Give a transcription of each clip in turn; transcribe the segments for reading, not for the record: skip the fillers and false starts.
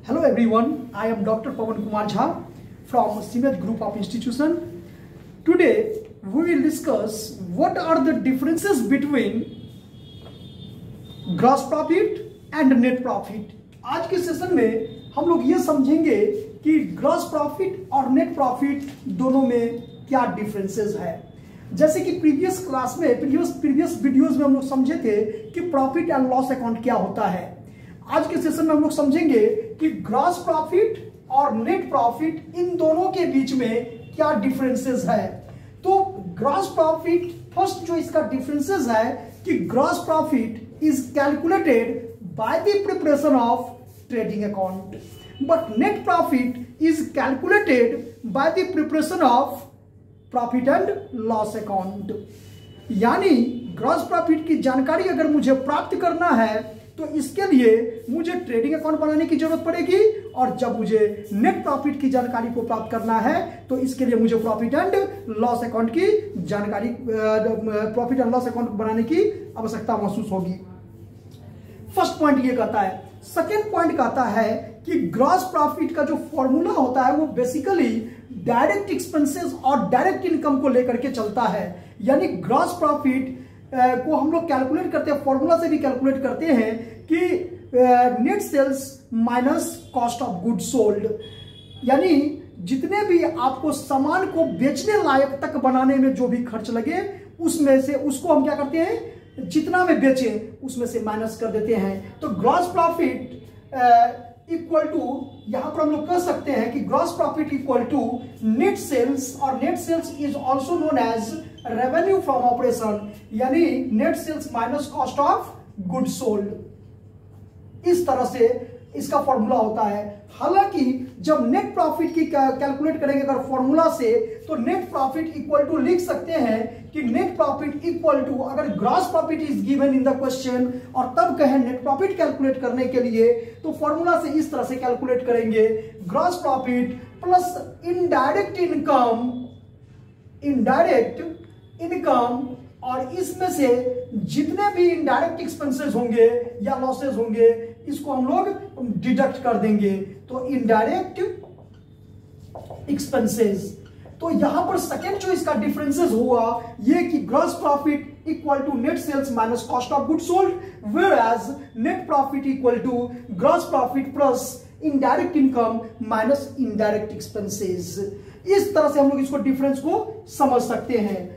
Hello everyone, I am Dr. Pawan Kumar Jha from CMED Group of Institution. Today we will discuss what are the differences between gross profit and net profit. आज के session में हम लोग ये समझेंगे कि gross profit और net profit दोनों में क्या डिफरेंसेस है। जैसे कि प्रीवियस क्लास में प्रीवियस वीडियोस में हम लोग समझे थे कि प्रॉफिट एंड लॉस अकाउंट क्या होता है। आज के सेशन में हम लोग समझेंगे कि ग्रॉस प्रॉफिट और नेट प्रॉफिट इन दोनों के बीच में क्या डिफरेंसेस है। तो ग्रॉस प्रॉफिट फर्स्ट जो इसका डिफरेंसेस है कि gross profit is calculated by the preparation of trading account, but net profit is calculated by the preparation of profit and loss account. यानी ग्रॉस प्रॉफिट की जानकारी अगर मुझे प्राप्त करना है तो इसके लिए मुझे ट्रेडिंग अकाउंट बनाने की जरूरत पड़ेगी, और जब मुझे नेट प्रॉफिट की जानकारी को प्राप्त करना है तो इसके लिए मुझे प्रॉफिट एंड लॉस अकाउंट की जानकारी प्रॉफिट एंड लॉस अकाउंट बनाने की आवश्यकता महसूस होगी। फर्स्ट पॉइंट ये कहता है। सेकेंड पॉइंट कहता है कि ग्रॉस प्रॉफिट का जो फॉर्मूला होता है वो बेसिकली डायरेक्ट एक्सपेंसेस और डायरेक्ट इनकम को लेकर के चलता है। यानी ग्रॉस प्रॉफिट को हम लोग कैलकुलेट करते हैं, फॉर्मूला से भी कैलकुलेट करते हैं कि net sales minus cost of good sold. यानी जितने भी आपको सामान को बेचने लायक तक बनाने में जो भी खर्च लगे उसमें से उसको हम क्या करते हैं, जितना में बेचें उसमें से माइनस कर देते हैं। तो ग्रॉस प्रॉफिट इक्वल टू, यहां पर हम लोग कह सकते हैं कि gross profit equal to net sales, और net sales is also known as revenue from operation, यानी net sales minus cost of good sold. इस तरह से इसका फॉर्मूला होता है। हालांकि जब नेट प्रॉफिट की कैलकुलेट करेंगे अगर फॉर्मूला से, तो नेट प्रॉफिट इक्वल टू लिख सकते हैं कि नेट प्रॉफिट इक्वल टू, अगर gross profit is given in the question और तब कहें नेट प्रॉफिट कैलकुलेट करने के लिए, तो फॉर्मूला से इस तरह से कैलकुलेट करेंगे, gross profit plus indirect income, और इसमें से जितने भी इनडायरेक्ट एक्सपेंसेस होंगे या लॉसेस होंगे इसको हम लोग डिडक्ट कर देंगे। तो इनडायरेक्ट एक्सपेंसेस। तो यहां पर सेकेंड जो इसका डिफरेंसेस हुआ ये कि gross profit equal to net sales minus cost of good sold, whereas net profit equal to gross profit plus indirect income minus indirect expenses. इस तरह से हम लोग इसको डिफरेंस को समझ सकते हैं।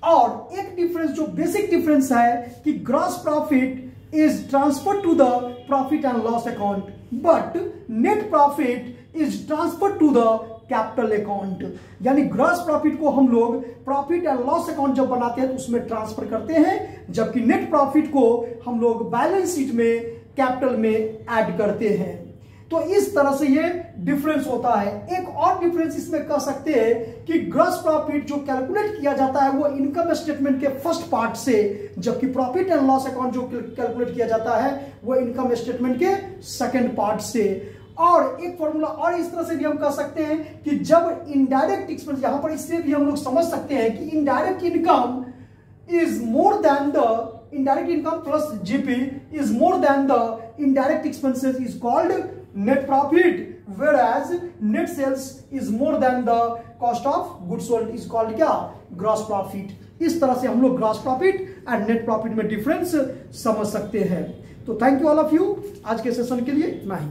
और एक डिफरेंस जो बेसिक डिफरेंस है कि gross profit is transfer to the profit and loss account, but net profit is transfer to the capital account. यानी ग्रॉस प्रॉफिट को हम लोग प्रॉफिट एंड लॉस अकाउंट जब बनाते हैं तो उसमें ट्रांसफर करते हैं, जबकि नेट प्रॉफिट को हम लोग बैलेंस शीट में कैपिटल में ऐड करते हैं। तो इस तरह से ये डिफरेंस होता है। एक और डिफरेंस इसमें कह सकते हैं कि ग्रॉस प्रॉफिट जो कैलकुलेट किया जाता है वो इनकम स्टेटमेंट के फर्स्ट पार्ट से, जबकि प्रॉफिट एंड लॉस अकाउंट जो कैलकुलेट किया जाता है वो इनकम स्टेटमेंट के सेकंड पार्ट से। और एक फॉर्मूला और इस तरह से भी हम कह सकते हैं कि जब इनडायरेक्ट एक्सपेंस, यहां पर इससे भी हम लोग समझ सकते हैं कि indirect income is more than the indirect income plus GP is more than the indirect expenses is called net profit, whereas net sales is more than the cost of goods sold is called क्या, gross profit। इस तरह से हम लोग gross profit and net profit में difference समझ सकते हैं। तो thank you all of you, आज के सेशन के लिए इतना ही।